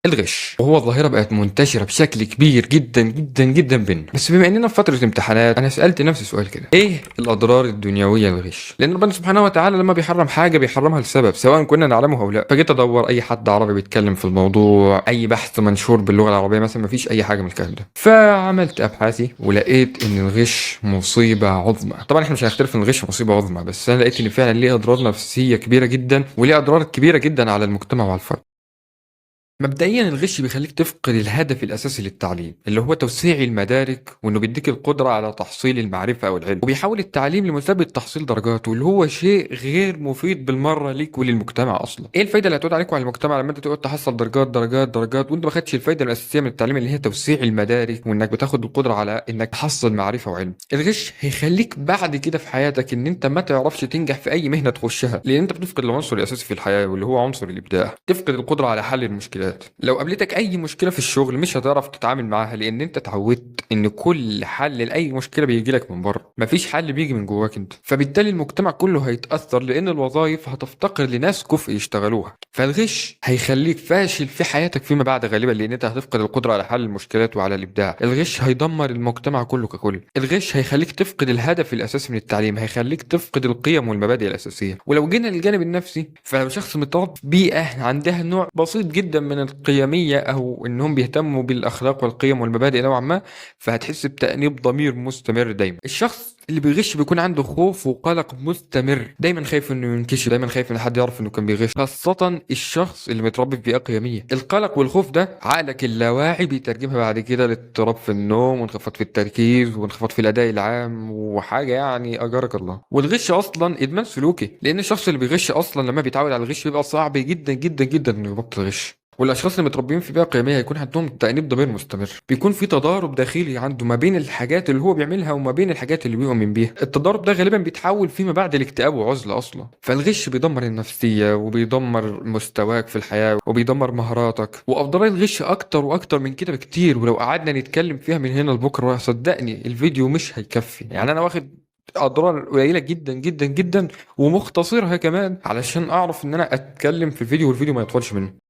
الغش، وهو ظاهرة بقت منتشرة بشكل كبير جدا جدا جدا بينا. بس بما اننا في فترة امتحانات، انا سألت نفسي سؤال كده: ايه الاضرار الدنيوية للغش؟ لان ربنا سبحانه وتعالى لما بيحرم حاجة بيحرمها لسبب، سواء كنا نعلمه او لا. فجيت ادور اي حد عربي بيتكلم في الموضوع، اي بحث منشور باللغة العربية مثلا، مفيش اي حاجة من الكلام ده. فعملت ابحاثي ولقيت ان الغش مصيبة عظمى. طبعا احنا مش هنختلف ان الغش مصيبة عظمى، بس انا لقيت ان فعلا ليه اضرار نفسية كبيرة جدا، وليه اضرار كبيرة جدا على المجتمع وعلى الفرد. مبدئيا الغش بيخليك تفقد الهدف الاساسي للتعليم، اللي هو توسيع المدارك، وانه بيديك القدره على تحصيل المعرفه او العلم، وبيحول التعليم لمثابه تحصيل درجات، واللي هو شيء غير مفيد بالمره ليك وللمجتمع اصلا. ايه الفايده اللي هتعود عليك وعلى المجتمع لما انت تقعد تحصل درجات درجات درجات وانت ما خدتش الفايده الاساسيه من التعليم، اللي هي توسيع المدارك، وانك بتاخد القدره على انك تحصل معرفه وعلم. الغش هيخليك بعد كده في حياتك ان انت ما تعرفش تنجح في اي مهنه تخشها، لان انت بتفقد العنصر الاساسي في الحياه، واللي هو عنصر الابداع. تفقد القدره على حل المشكلات. لو قابلتك اي مشكله في الشغل مش هتعرف تتعامل معاها، لان انت اتعودت ان كل حل لاي مشكله بيجي لك من بره، مفيش حل بيجي من جواك انت. فبالتالي المجتمع كله هيتاثر، لان الوظائف هتفتقر لناس كفء يشتغلوها. فالغش هيخليك فاشل في حياتك فيما بعد غالبا، لان انت هتفقد القدره على حل المشكلات وعلى الابداع. الغش هيدمر المجتمع كله ككل. الغش هيخليك تفقد الهدف الاساسي من التعليم، هيخليك تفقد القيم والمبادئ الاساسيه. ولو جينا للجانب النفسي، فلو شخص متربي في بيئه عندها نوع بسيط جدا من القيميه، او انهم بيهتموا بالاخلاق والقيم والمبادئ نوعا ما، فهتحس بتأنيب ضمير مستمر دايما. الشخص اللي بيغش بيكون عنده خوف وقلق مستمر، دايما خايف انه ينكشف، دايما خايف ان حد يعرف انه كان بيغش، خاصة الشخص اللي متربي في بيئة قيمية. القلق والخوف ده عقلك اللاواعي بيترجمها بعد كده لاضطراب في النوم، وانخفاض في التركيز، وانخفاض في الاداء العام، وحاجة يعني اجرك الله. والغش اصلا ادمان سلوكي، لان الشخص اللي بيغش اصلا لما بيتعود على الغش بيبقى صعب جدا جدا جدا انه يبطل غش. والاشخاص اللي متربيين في بيئه قيميه هيكون عندهم تأنيب ضمير مستمر، بيكون في تضارب داخلي عنده ما بين الحاجات اللي هو بيعملها وما بين الحاجات اللي بيؤمن بيها. التضارب ده غالبا بيتحول فيما بعد لاكتئاب وعزله اصلا. فالغش بيدمر النفسيه، وبيدمر مستواك في الحياه، وبيدمر مهاراتك. واضرار الغش اكتر واكتر من كده بكتير، ولو قعدنا نتكلم فيها من هنا لبكره صدقني الفيديو مش هيكفي. يعني انا واخد اضرار قليله جدا جدا جدا ومختصرها كمان علشان اعرف ان انا اتكلم في الفيديو والفيديو ما يطولش منه.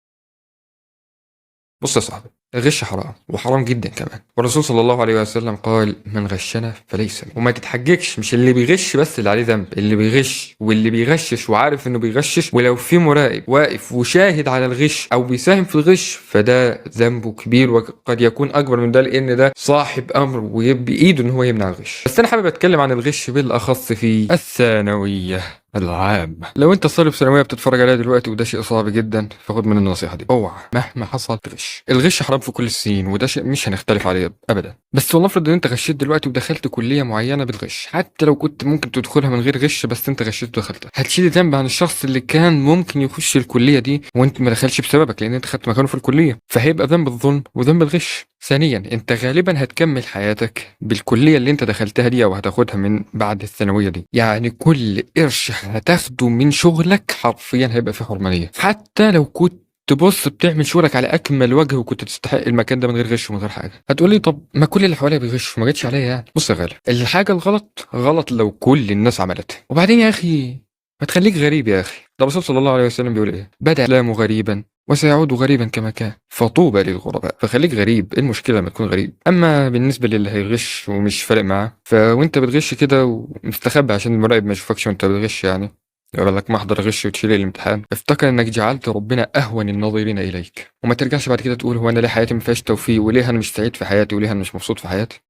بص يا صاحبي، الغش حرام، وحرام جدا كمان. والرسول صلى الله عليه وسلم قال: من غشنا فليس منه. وما تتحججش، مش اللي بيغش بس اللي عليه ذنب، اللي بيغش واللي بيغشش وعارف انه بيغشش، ولو في مراقب واقف وشاهد على الغش او بيساهم في الغش فده ذنبه كبير، وقد يكون اكبر من ده، لان ده صاحب امر وبايده ان هو يمنع الغش. بس انا حابب اتكلم عن الغش بالاخص في الثانويه العام. لو انت طالب ثانويه بتتفرج عليها دلوقتي، وده شيء صعب جدا، فخد من النصيحه دي: اوعى مهما حصل تغش. الغش حرام في كل السنين، وده شيء مش هنختلف عليه ابدا. بس والله افرض ان انت غشيت دلوقتي ودخلت كليه معينه بتغش، حتى لو كنت ممكن تدخلها من غير غش، بس انت غشيت ودخلتها، هتشيل ذنب عن الشخص اللي كان ممكن يخش الكليه دي وانت ما دخلش بسببك، لان انت خدت مكانه في الكليه. فهيبقى ذنب الظلم وذنب الغش. ثانيا، انت غالبا هتكمل حياتك بالكليه اللي انت دخلتها دي، او هتاخدها من بعد الثانويه دي. يعني كل قرش هتاخده من شغلك حرفيا هيبقى فيه حرمانيه، حتى لو كنت تبص بتعمل شغلك على اكمل وجه وكنت تستحق المكان ده من غير غش ومن غير حاجه. هتقول لي: طب ما كل اللي حواليا بيغشوا، ما جتش عليا يعني. بص يا غالي، الحاجه الغلط غلط لو كل الناس عملتها. وبعدين يا اخي، ما تخليك غريب يا اخي. ده الرسول صلى الله عليه وسلم بيقول ايه: بدأ الإسلام غريبا وسيعود غريبا كما كان، فطوبى للغرباء. فخليك غريب، ايه المشكله لما تكون غريب؟ اما بالنسبه للي هيغش ومش فارق معاه، وانت بتغش كده ومستخبي عشان المراقب ما يشوفكش وانت بتغش، يعني يقول لك محضر غش وتشيل الامتحان، افتكر انك جعلت ربنا اهون الناظرين اليك، وما ترجعش بعد كده تقول: هو انا ليه حياتي ما فيهاش توفيق، وليه انا مش سعيد في حياتي، وليه انا مش مبسوط في حياتي.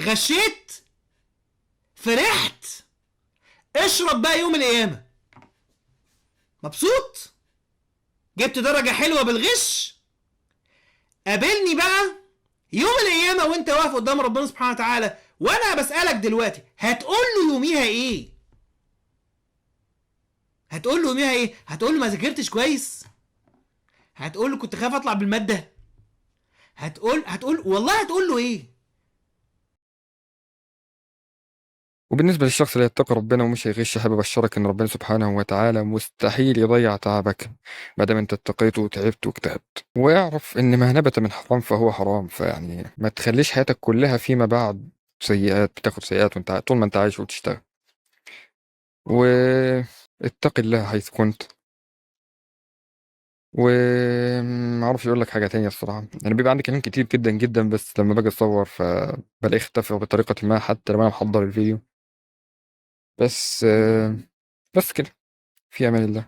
غشيت، فرحت، اشرب بقى يوم القيامة. مبسوط؟ جبت درجة حلوة بالغش؟ قابلني بقى يوم القيامة وانت واقف قدام ربنا سبحانه وتعالى، وانا بسألك دلوقتي هتقول له يوميها ايه؟ هتقول له يوميها ايه؟ هتقول له ما ذاكرتش كويس؟ هتقول له كنت خايف اطلع بالمادة؟ هتقول والله هتقول له ايه؟ وبالنسبة للشخص اللي يتقي ربنا ومش هيغش، حابب أبشرك إن ربنا سبحانه وتعالى مستحيل يضيع تعبك ما دام أنت اتقيت وتعبت واجتهدت. واعرف إن ما نبت من حرام فهو حرام. فيعني ما تخليش حياتك كلها فيما بعد سيئات، بتاخد سيئات وأنت طول ما أنت عايش وتشتغل. واتق الله حيث كنت، ومعرفش اقول لك حاجه تانية الصراحه. انا بيبقى عندي كلام كتير جدا جدا، بس لما باجي اصور فبلاقيه اختفى بطريقه ما حتى لو انا محضر الفيديو. بس بس كده. في امان الله.